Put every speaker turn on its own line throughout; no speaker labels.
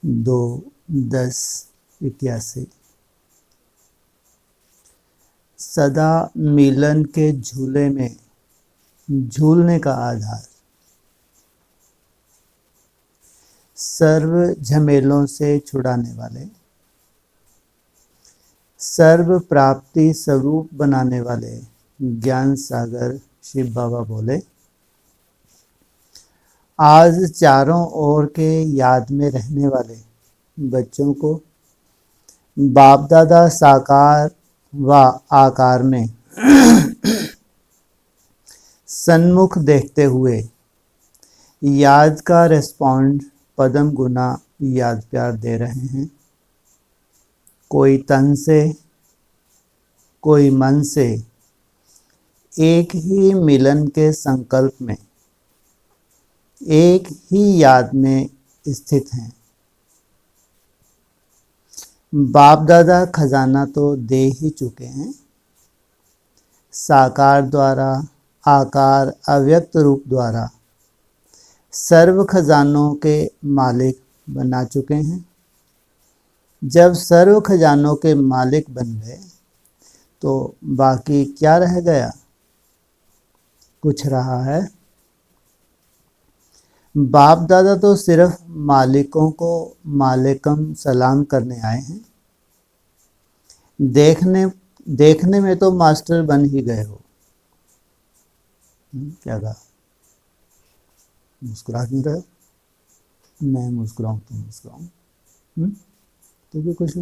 2-10-81। सदा मिलन के झूले में झूलने का आधार, सर्व झमेलों से छुड़ाने वाले, सर्व प्राप्ति स्वरूप बनाने वाले ज्ञान सागर शिव बाबा बोले, आज चारों ओर के याद में रहने वाले बच्चों को बाप दादा साकार व आकार में सन्मुख देखते हुए याद का रेस्पॉन्ड पदम गुना याद प्यार दे रहे हैं। कोई तन से कोई मन से एक ही मिलन के संकल्प में एक ही याद में स्थित हैं। बाप दादा खजाना तो दे ही चुके हैं, साकार द्वारा आकार अव्यक्त रूप द्वारा सर्व खजानों के मालिक बना चुके हैं। जब सर्व खजानों के मालिक बन गए तो बाकी क्या रह गया? कुछ रहा है? बाप दादा तो सिर्फ मालिकों को मालिकम सलाम करने आए हैं। देखने में तो मास्टर बन ही गए हो। क्या कहा? मुस्कुरा क्यों रहे हो? मैं मुस्कुराऊं तुम मुस्कुराऊं? तो भी कुछ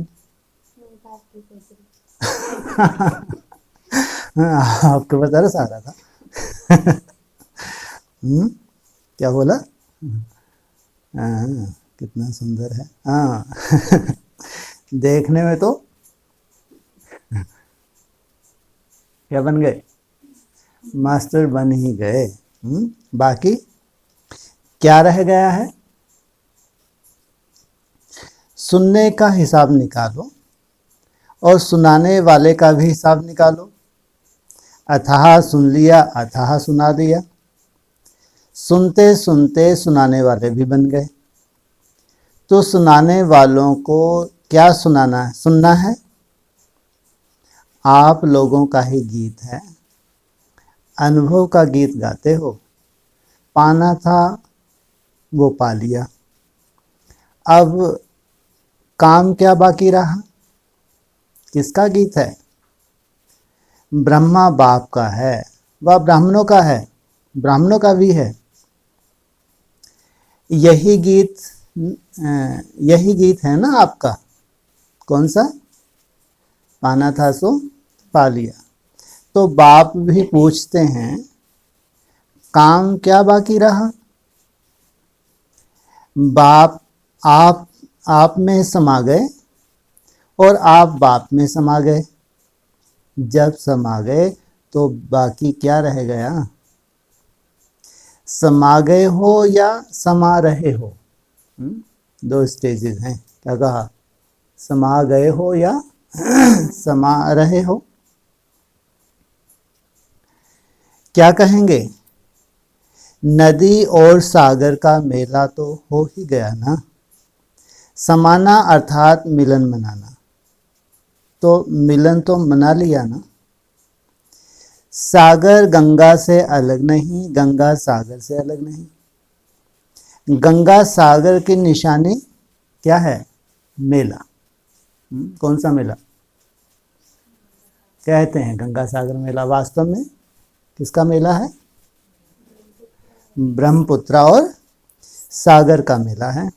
आपको बता रहा सारा था। क्या बोला? कितना सुंदर है। हाँ देखने में तो क्या बन गए? मास्टर बन ही गए। बाकी क्या रह गया है? सुनने का हिसाब निकालो और सुनाने वाले का भी हिसाब निकालो। अथाह सुन लिया, अथाह सुना दिया। सुनते सुनते सुनाने वाले भी बन गए। तो सुनाने वालों को क्या सुनना है? आप लोगों का ही गीत है। अनुभव का गीत गाते हो। पाना था वो पा लिया। अब काम क्या बाकी रहा? किसका गीत है? ब्रह्मा बाप का है, वह ब्राह्मणों का है, ब्राह्मणों का भी है। यही गीत है ना आपका। कौन सा? पाना था सो पा लिया। तो बाप भी पूछते हैं, काम क्या बाकी रहा? बाप आप में समा गए और आप बाप में समा गए। जब समा गए तो बाकी क्या रह गया? समा गए हो या समा रहे हो? दो स्टेजेस हैं। क्या कहा? समा गए हो या समा रहे हो? क्या कहेंगे? नदी और सागर का मेला तो हो ही गया ना। समाना अर्थात मिलन मनाना, तो मिलन तो मना लिया ना। सागर गंगा से अलग नहीं, गंगा सागर से अलग नहीं। गंगा सागर की निशानी क्या है? मेला। कौन सा मेला कहते हैं? गंगा सागर मेला। वास्तव में किसका मेला है? ब्रह्मपुत्र और सागर का मेला है।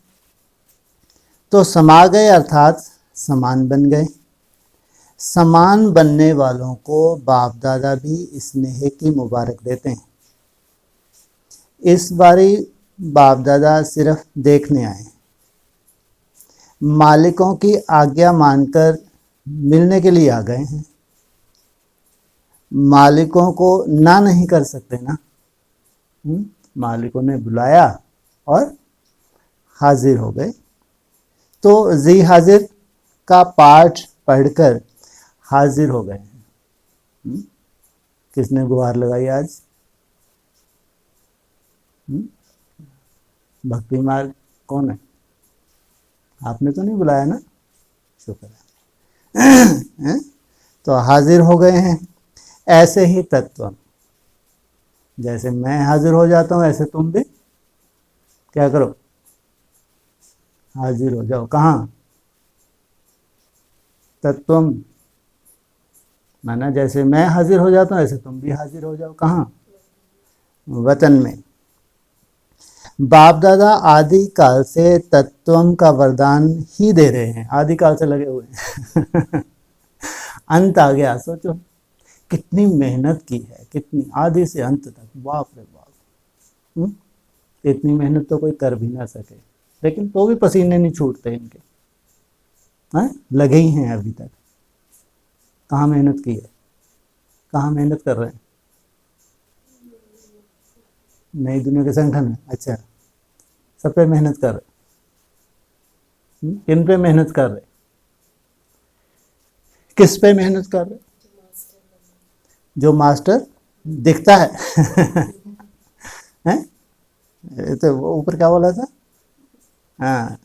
तो समा गए अर्थात समान बन गए। समान बनने वालों को बाप दादा भी स्नेह की मुबारक देते हैं। इस बारी बाप दादा सिर्फ देखने आए, मालिकों की आज्ञा मानकर मिलने के लिए आ गए हैं। मालिकों को ना नहीं कर सकते ना। मालिकों ने बुलाया और हाजिर हो गए। तो जी हाजिर का पाठ पढ़कर हाजिर हो गए हैं। किसने गुहार लगाई आज? भक्ति मार्ग कौन है? आपने तो नहीं बुलाया ना, शुक्र है। हैं? तो हाजिर हो गए हैं। ऐसे ही तत्व, जैसे मैं हाजिर हो जाता हूँ ऐसे तुम भी क्या करो, हाजिर हो जाओ। कहाँ? तत्वम, माना जैसे मैं हाजिर हो जाता हूँ ऐसे तुम भी हाजिर हो जाओ। कहाँ? वतन में। बाप दादा आदि काल से तत्वम का वरदान ही दे रहे हैं, आदि काल से लगे हुए हैं। अंत आ गया, सोचो कितनी मेहनत की है, कितनी, आदि से अंत तक, बाप रे बाप। इतनी मेहनत तो कोई कर भी ना सके, लेकिन तो भी पसीने नहीं छूटते इनके, हैं? लगे ही हैं अभी तक। कहाँ मेहनत की है, कहाँ मेहनत कर रहे हैं? नई दुनिया के संगठन में। अच्छा, सब पे मेहनत कर रहे, किन पे मेहनत कर रहे, किस पे मेहनत कर रहे? जो मास्टर दिखता है। हैं? ये तो वो ऊपर क्या बोला था? हाँ,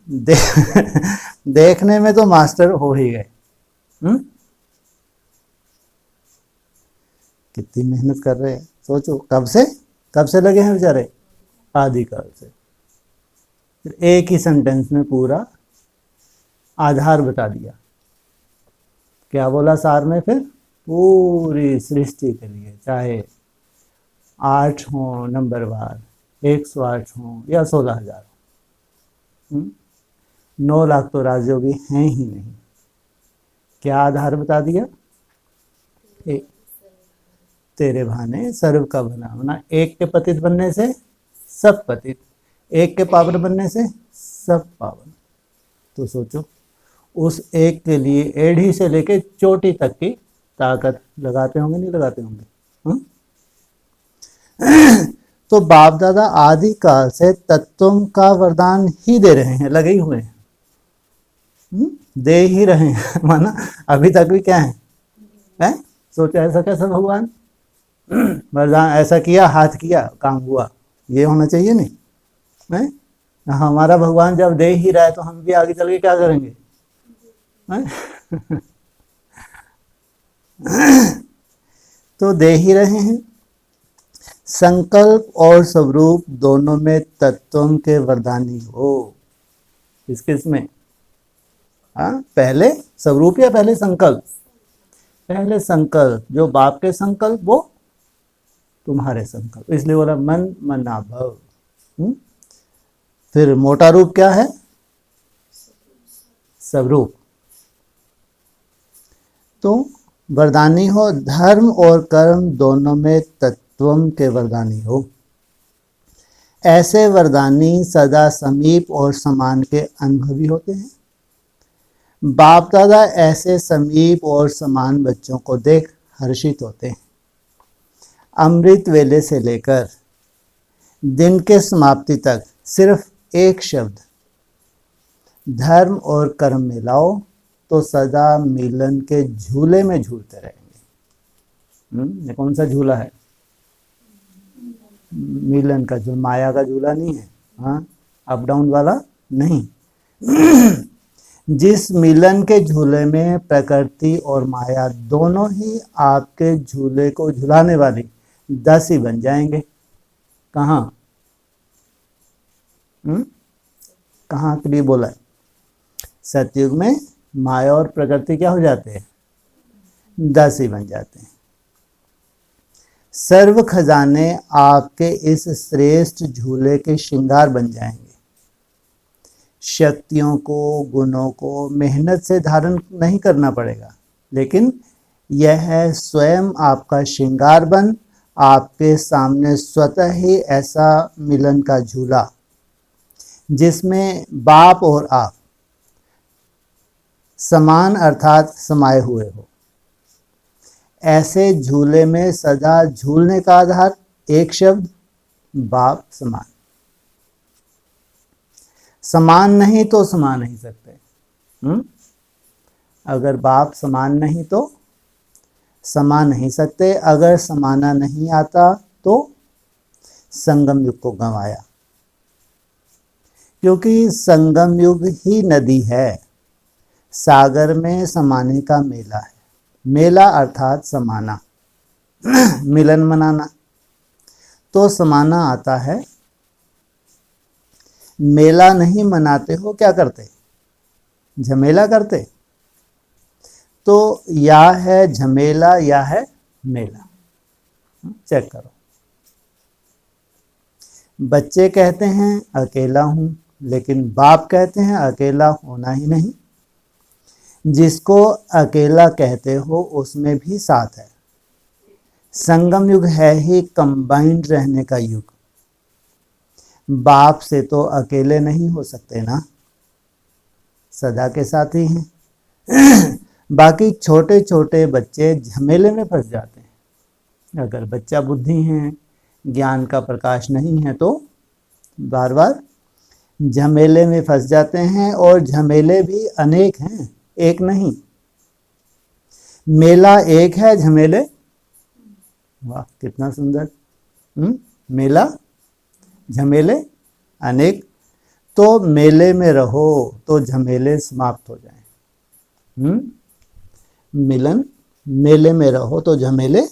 देखने में तो मास्टर हो ही गए। कितनी मेहनत कर रहे हैं, सोचो कब से लगे हैं बेचारे, आदिकाल से। फिर एक ही सेंटेंस में पूरा आधार बता दिया। क्या बोला सार में? फिर पूरी सृष्टि के लिए, चाहे 8 हो नंबरवार, 108 हो या 16,000, 9 लाख तो राजयोगी हैं ही नहीं। क्या आधार बता दिया? तेरे भाने सर्व का भला होना, एक के पतित बनने से सब पतित, एक के पावन बनने से सब पावन। तो सोचो उस एक के लिए एड़ी से लेके चोटी तक की ताकत लगाते होंगे, नहीं लगाते होंगे? तो बाप दादा आदि काल से तत्वों का वरदान ही दे रहे हैं, लगे ही हुए हैं, दे ही रहे हैं। माना अभी तक भी क्या है? सोचा ऐसा कैसा भगवान, वरदान ऐसा किया, हाथ किया, काम हुआ, ये होना चाहिए नहीं है? हमारा भगवान जब दे ही रहा है तो हम भी आगे चल के क्या करेंगे? तो दे ही रहे हैं। संकल्प और स्वरूप दोनों में तत्वों के वरदानी हो। किस किस में? पहले स्वरूप या पहले संकल्प? पहले संकल्प, जो बाप के संकल्प वो तुम्हारे संकल्प, इसलिए बोला मन मना भव। फिर मोटा रूप क्या है? स्वरूप। तो वरदानी हो, धर्म और कर्म दोनों में तत्वम के वरदानी हो। ऐसे वरदानी सदा समीप और समान के अनुभवी होते हैं। बाप दादा ऐसे समीप और समान बच्चों को देख हर्षित होते हैं। अमृत वेले से लेकर दिन के समाप्ति तक सिर्फ एक शब्द धर्म और कर्म मिलाओ तो सदा मिलन के झूले में झूलते रहेंगे। ये कौन सा झूला है? मिलन का झूला, माया का झूला नहीं है, हाँ, अप डाउन वाला नहीं। जिस मिलन के झूले में प्रकृति और माया दोनों ही आपके झूले को झुलाने वाली दासी बन जाएंगे। कहाँ? कहाँ के लिए बोला है? सतयुग में माया और प्रकृति क्या हो जाते हैं? दासी बन जाते हैं। सर्व खजाने आपके इस श्रेष्ठ झूले के श्रृंगार बन जाएंगे। शक्तियों को, गुणों को मेहनत से धारण नहीं करना पड़ेगा, लेकिन यह स्वयं आपका श्रृंगार बन आपके सामने स्वतः ही ऐसा मिलन का झूला जिसमें बाप और आप समान अर्थात समाये हुए हो। ऐसे झूले में सदा झूलने का आधार एक शब्द बाप समान। समान नहीं तो समा नहीं सकते। अगर बाप समान नहीं तो समा नहीं सकते। अगर समाना नहीं आता तो संगम युग को गंवाया। क्योंकि संगम युग ही नदी है, सागर में समाने का मेला है। मेला अर्थात समाना, मिलन मनाना। तो समाना आता है, मेला नहीं मनाते हो, क्या करते? झमेला करते। तो या है झमेला या है मेला, चेक करो। बच्चे कहते हैं अकेला हूं, लेकिन बाप कहते हैं अकेला होना ही नहीं। जिसको अकेला कहते हो उसमें भी साथ है। संगम युग है ही कंबाइंड रहने का युग। बाप से तो अकेले नहीं हो सकते ना, सदा के साथ ही हैं। बाकी छोटे छोटे बच्चे झमेले में फंस जाते हैं। अगर बच्चा बुद्धि है, ज्ञान का प्रकाश नहीं है, तो बार बार झमेले में फंस जाते हैं। और झमेले भी अनेक हैं, एक नहीं। मेला एक है, झमेले, वाह कितना सुंदर। मेला झमेले अनेक। तो मेले में रहो तो झमेले समाप्त हो जाएं। मिलन, मेले में रहो तो झमेले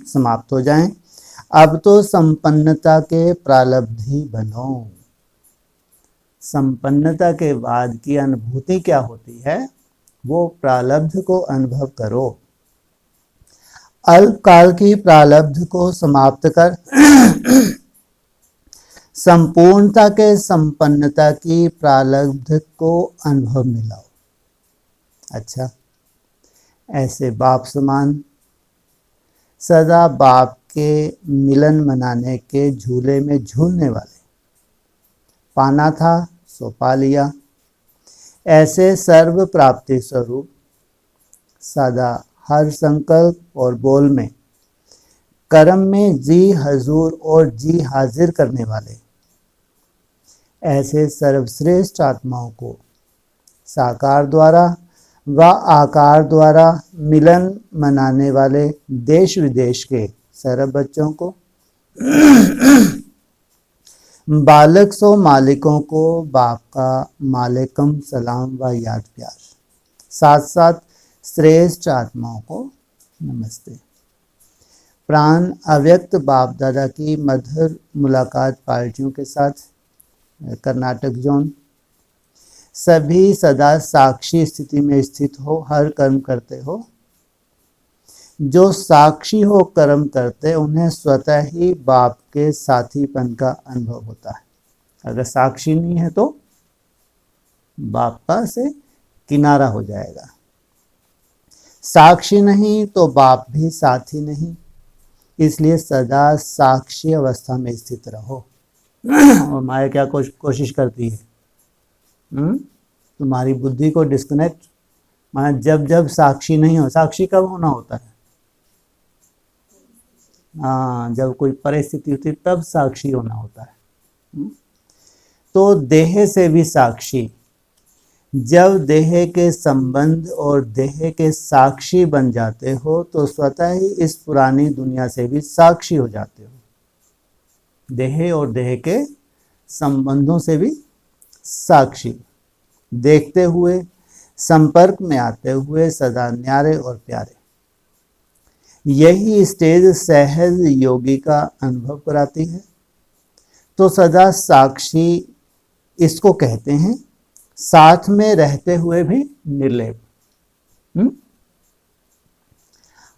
समाप्त हो जाएं। अब तो संपन्नता के प्रारब्धी बनो। संपन्नता के बाद की अनुभूति क्या होती है, वो प्रारब्ध को अनुभव करो। अल्पकाल की प्रारब्ध को समाप्त कर संपूर्णता के संपन्नता की प्रारब्ध को अनुभव मिलाओ। अच्छा, ऐसे बाप समान सदा बाप के मिलन मनाने के झूले में झूलने वाले, पाना था सो पा लिया, ऐसे सर्व प्राप्ति स्वरूप सदा हर संकल्प और बोल में, कर्म में जी हजूर और जी हाजिर करने वाले, ऐसे सर्वश्रेष्ठ आत्माओं को साकार द्वारा व आकार द्वारा मिलन मनाने वाले देश विदेश के सर्व बच्चों को, बालक सो मालिकों को बाप का मालिकम सलाम व याद प्यार, साथ साथ श्रेष्ठ आत्माओं को नमस्ते। प्राण अव्यक्त बाप दादा की मधुर मुलाकात पार्टियों के साथ कर्नाटक जोन। सभी सदा साक्षी स्थिति में स्थित हो, हर कर्म करते हो। जो साक्षी हो कर्म करते, उन्हें स्वतः ही बाप के साथीपन का अनुभव होता है। अगर साक्षी नहीं है तो बाप का से किनारा हो जाएगा। साक्षी नहीं तो बाप भी साथी नहीं, इसलिए सदा साक्षी अवस्था में स्थित रहो। और माया क्या कोशिश करती है, तुम्हारी बुद्धि को डिस्कनेक्ट, माना जब जब साक्षी नहीं हो। साक्षी कब होना होता है? हाँ, जब कोई परिस्थिति होती है तब साक्षी होना होता है। तो देह से भी साक्षी, जब देह के संबंध और देह के साक्षी बन जाते हो तो स्वतः ही इस पुरानी दुनिया से भी साक्षी हो जाते हो। देह और देह के संबंधों से भी साक्षी, देखते हुए, संपर्क में आते हुए सदा न्यारे और प्यारे। यही स्टेज सहज योगी का अनुभव कराती है। तो सदा साक्षी इसको कहते हैं, साथ में रहते हुए भी निर्लेप।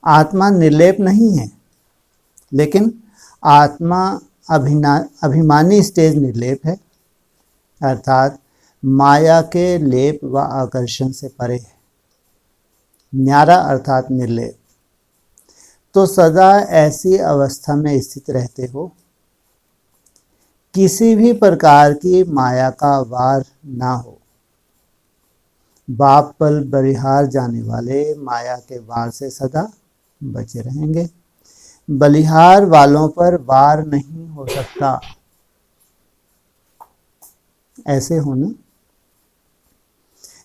आत्मा निर्लेप नहीं है, लेकिन आत्मा अभिमानी स्टेज निर्लेप है, अर्थात माया के लेप व आकर्षण से परे है। न्यारा अर्थात निर्लेप। तो सदा ऐसी अवस्था में स्थित रहते हो, किसी भी प्रकार की माया का वार ना हो। बाप पल बलिहार जाने वाले माया के वार से सदा बचे रहेंगे। बलिहार वालों पर वार नहीं हो सकता। ऐसे होना,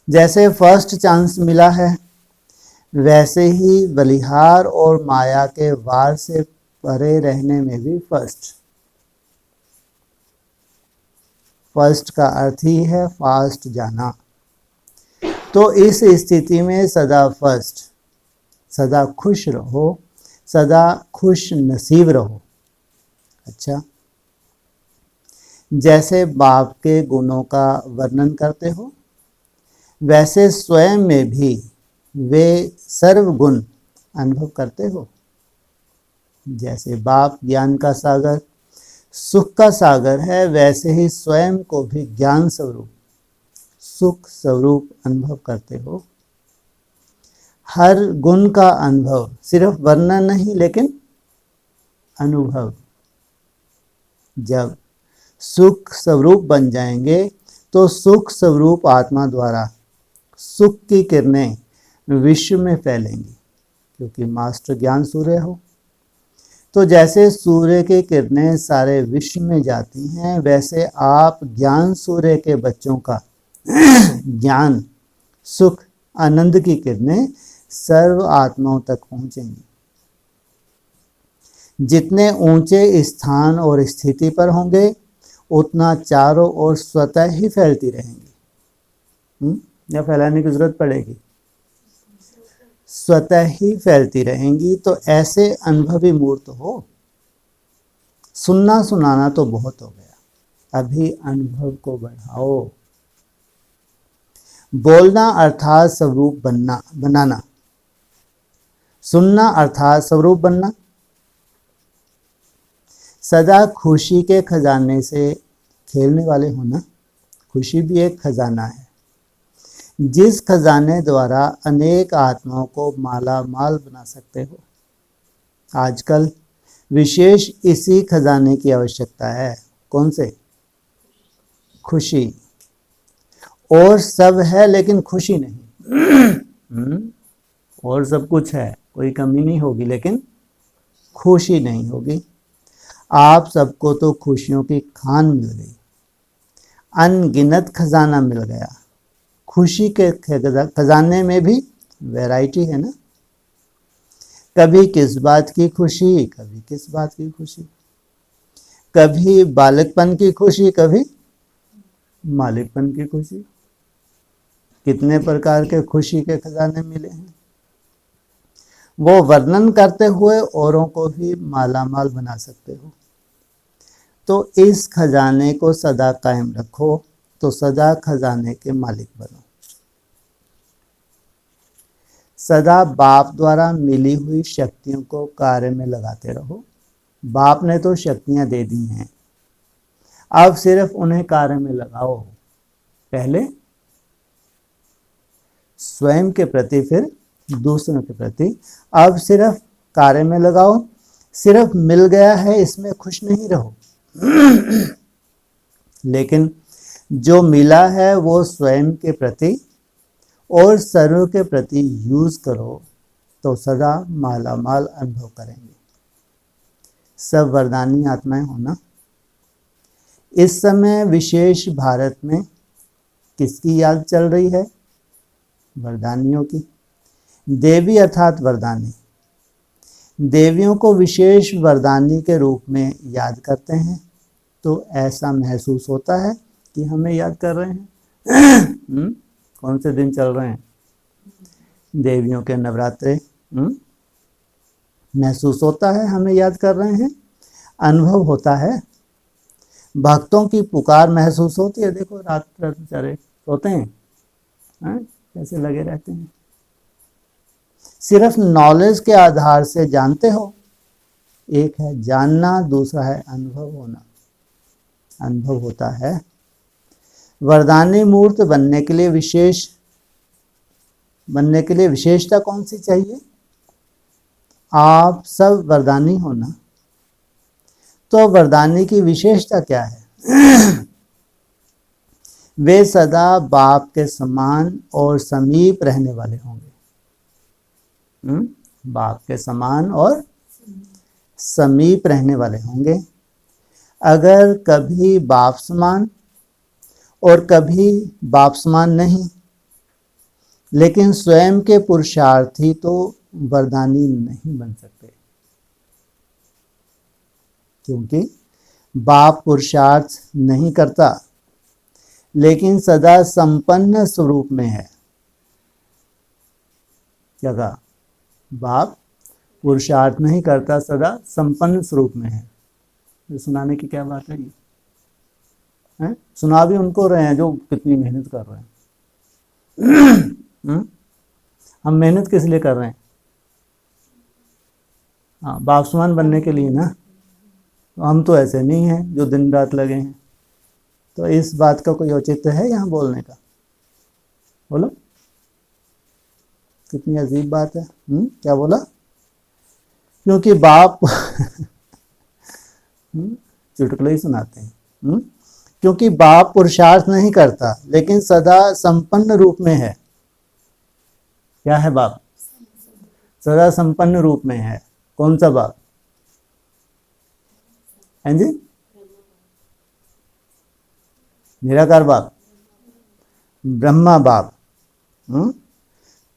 जैसे फर्स्ट चांस मिला है, वैसे ही बलिहार और माया के वार से परे रहने में भी फर्स्ट। फर्स्ट का अर्थ ही है फास्ट जाना। तो इस स्थिति में सदा फर्स्ट, सदा खुश रहो, सदा खुश नसीब रहो। अच्छा, जैसे बाप के गुणों का वर्णन करते हो, वैसे स्वयं में भी वे सर्व गुण अनुभव करते हो। जैसे बाप ज्ञान का सागर, सुख का सागर है, वैसे ही स्वयं को भी ज्ञान स्वरूप, सुख स्वरूप अनुभव करते हो। हर गुण का अनुभव, सिर्फ वर्णन नहीं लेकिन अनुभव। जब सुख स्वरूप बन जाएंगे तो सुख स्वरूप आत्मा द्वारा सुख की किरणें विश्व में फैलेंगी, क्योंकि मास्टर ज्ञान सूर्य हो। तो जैसे सूर्य की किरणें सारे विश्व में जाती हैं, वैसे आप ज्ञान सूर्य के बच्चों का ज्ञान, सुख, आनंद की किरणें सर्व आत्माओं तक पहुंचेंगी। जितने ऊंचे स्थान और स्थिति पर होंगे, उतना चारों ओर स्वतः ही फैलती रहेंगी। या फैलाने की जरूरत पड़ेगी? स्वतः ही फैलती रहेंगी। तो ऐसे अनुभवी मूर्त हो। सुनना सुनाना तो बहुत हो गया, अभी अनुभव को बढ़ाओ। बोलना अर्थात स्वरूप बनाना, सुनना अर्थात स्वरूप बनना। सदा खुशी के खजाने से खेलने वाले होना। खुशी भी एक खजाना है, जिस खजाने द्वारा अनेक आत्माओं को माला माल बना सकते हो। आजकल विशेष इसी खजाने की आवश्यकता है। कौन से? खुशी। और सब है लेकिन खुशी नहीं। और सब कुछ है, कोई कमी नहीं होगी, लेकिन खुशी नहीं होगी। आप सबको तो खुशियों की खान मिल गई, अनगिनत खजाना मिल गया। खुशी के खजाने में भी वैरायटी है ना। कभी किस बात की खुशी, कभी किस बात की खुशी, कभी बालकपन की खुशी, कभी मालिकपन की खुशी। कितने प्रकार के खुशी के खजाने मिले हैं। वो वर्णन करते हुए औरों को भी मालामाल बना सकते हो। तो इस खजाने को सदा कायम रखो, तो सदा खजाने के मालिक बनो। सदा बाप द्वारा मिली हुई शक्तियों को कार्य में लगाते रहो। बाप ने तो शक्तियां दे दी हैं, अब सिर्फ उन्हें कार्य में लगाओ। पहले स्वयं के प्रति, फिर दूसरों के प्रति। अब सिर्फ कार्य में लगाओ। सिर्फ मिल गया है इसमें खुश नहीं रहो, लेकिन जो मिला है वो स्वयं के प्रति और सर्व के प्रति यूज करो, तो सदा माला माल अनुभव करेंगे। सब वरदानी आत्माएं होना। इस समय विशेष भारत में किसकी याद चल रही है? वरदानियों की। देवी अर्थात वरदानी। देवियों को विशेष वरदानी के रूप में याद करते हैं, तो ऐसा महसूस होता है कि हमें याद कर रहे हैं। कौन से दिन चल रहे हैं? देवियों के नवरात्रे। महसूस होता है हमें याद कर रहे हैं, अनुभव होता है। भक्तों की पुकार महसूस होती है। देखो रात रात बेचारे सोते हैं, कैसे लगे रहते हैं। सिर्फ नॉलेज के आधार से जानते हो। एक है जानना, दूसरा है अनुभव होना। अनुभव होता है। वरदानी मूर्त बनने के लिए विशेषता कौन सी चाहिए? आप सब वरदानी होना। तो वरदानी की विशेषता क्या है? वे सदा बाप के समान और समीप रहने वाले होंगे। बाप के समान और समीप रहने वाले होंगे। अगर कभी बाप समान और कभी बाप समान नहीं, लेकिन स्वयं के पुरुषार्थी तो वरदानी नहीं बन सकते, क्योंकि बाप पुरुषार्थ नहीं करता, लेकिन सदा संपन्न स्वरूप में है। क्या कहा? बाप पुरुषार्थ नहीं करता, सदा संपन्न स्वरूप में है। ये सुनाने की क्या बात है? ये है? सुना भी उनको रहे हैं जो कितनी मेहनत कर रहे हैं। हम मेहनत किस लिए कर रहे हैं? हाँ, बाप समान बनने के लिए ना। तो हम तो ऐसे नहीं हैं जो दिन रात लगे हैं। तो इस बात का कोई औचित्य है यहाँ बोलने का? बोलो, कितनी अजीब बात है। क्या बोला? क्योंकि बाप चुटकुले ही सुनाते हैं। क्योंकि बाप पुरुषार्थ नहीं करता, लेकिन सदा संपन्न रूप में है। क्या है बाप? सदा संपन्न रूप में है। कौन सा बाप? हैं जी? निराकार बाप, ब्रह्मा बाप।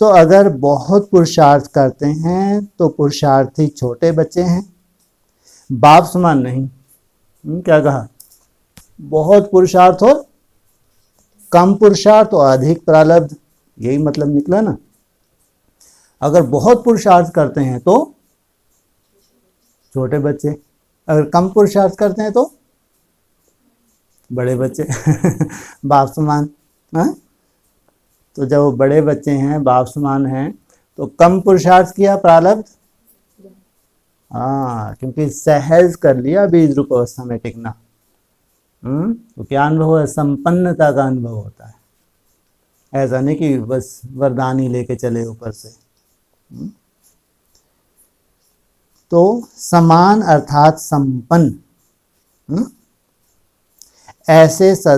तो अगर बहुत पुरुषार्थ करते हैं तो पुरुषार्थी छोटे बच्चे हैं, बाप समान नहीं। क्या कहा? बहुत पुरुषार्थ हो, कम पुरुषार्थ और अधिक प्रारब्ध, यही मतलब निकला ना। अगर बहुत पुरुषार्थ करते हैं तो छोटे बच्चे, अगर कम पुरुषार्थ करते हैं तो बड़े बच्चे। बाप समान। तो जब वो बड़े बच्चे हैं, बाप समान हैं, तो कम पुरुषार्थ किया, प्रारब्ध। हाँ, क्योंकि सहज कर लिया बीज रूप अवस्था में टिकना। तो क्या अनुभव है? संपन्नता का अनुभव होता है। ऐसा नहीं कि बस वरदान ही लेके चले ऊपर से। तो समान अर्थात संपन्न, ऐसे सदा